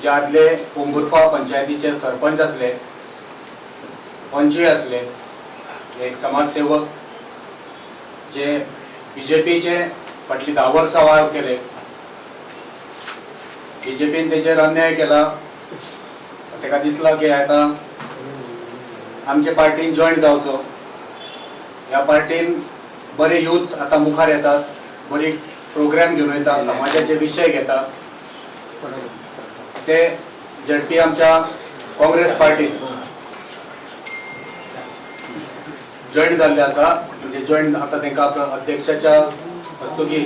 जे आदले पोंगुर्फा पंचायतीचे सरपंच असले, पंचवी असले, एक समाजसेवक जे बीजेपीचे फाटली 10 वर्सां वावर केले, बीजेपीन तेचेर अन्याय केला, ताका दिसला की आता आमच्या पार्टीन जॉईन जावचो. ह्या पार्टीन बरे यूथ आता मुखार येतात, बरी प्रोग्राम घेऊन येतात, समाजाचे विषय घेतात. ते झडपी आमच्या काँग्रेस पार्टीन जॉईन जाल्ले आसा. म्हणजे जॉईन आता तांकां अध्यक्षाच्या हस्तुकी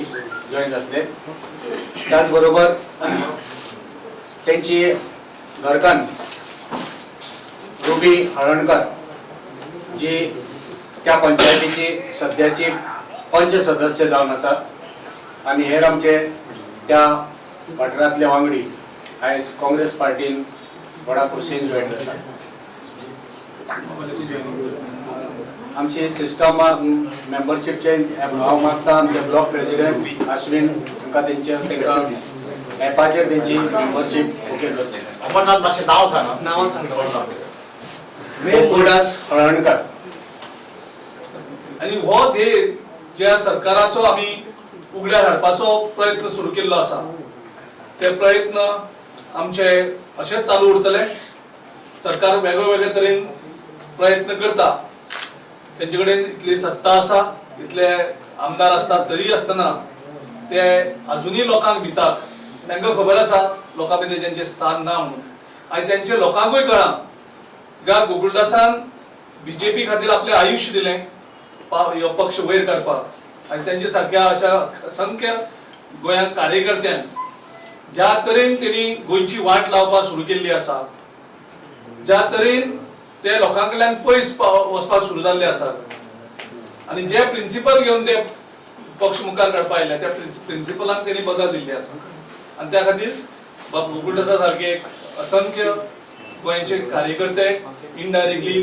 जॉईन जातले. त्याच बरोबर त्यांची घरकान्न रुबी हळणकर जी त्या पंचायतीची सध्याची पंच सदस्य जावन आसा आणि हेर आमचे त्या वाठारांतले वांगडी आयज काँग्रेस पार्टीन व्हडा खोशयेन जॉईन जातात. आमची सिस्टम मेंबरशिपचे हांव मागता आमचे ब्लॉक प्रेसिडेंट अश्विन तांकां एपाचेर तेंची मेंबरशीप ओके करची. अमरनाथ मातशें नांव सांग. गोकुळदास हळणकर. आणि हो ध्येय ज्या सरकाराचो आमी उगड्यार हाडपाचो प्रयत्न सुरू केल्लो आसा, ते प्रयत्न आमचे अशेच चालू उरतले. सरकार वेगवेगळ्या तरेन प्रयत्न करता. तेंचे कडेन इतली सत्ता आसा, इतले आमदार असतात, तरी आसतना ते अजुनूय लोकांक भितात. तांकां खबर आसा लोकां भितर तेंचें स्थान ना म्हणून. आनी तेंचे लोकांकूय कळना गा गोकुळदासान बीजेपी खातीर आपलें आयुश्य दिलें हो पक्ष वयर काडपाक. आनी तेंचे सारक्या अशा असंख्य गोंयांत कार्यकर्त्यान ज्या तरेन तेणी गोंयची वाट लावपाक सुरू केल्ली आसा, ज्या तरेन ते लोकां कडल्यान पयस वचपाक सुरू जाल्ले आसात आनी जे प्रिंसिपल घेवन ते पक्ष मुखार काडपाक आयले, त्या प्रिंसिपलांक तेणी बदल दिल्ली आसा. आनी त्या खातीर गोकुळदासा सारखे एक असंख्य गोंयचे कार्यकर्ते इनडायरेक्टली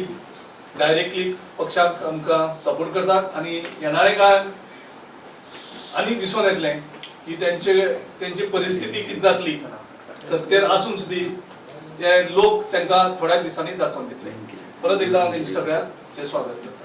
डायरेक्टली पक्षाक आमकां सपोर्ट करतात. आनी येणाऱ्या काळात आनी दिसून येतलें की तेंची परिस्थिती कितें जातली. सत्तेर आसून सुद्दां ते लोक तांकां थोड्या दिसांनी दाखोवन दितले. परत एकदा हांव तेंचे सगळ्यांचे स्वागत करता.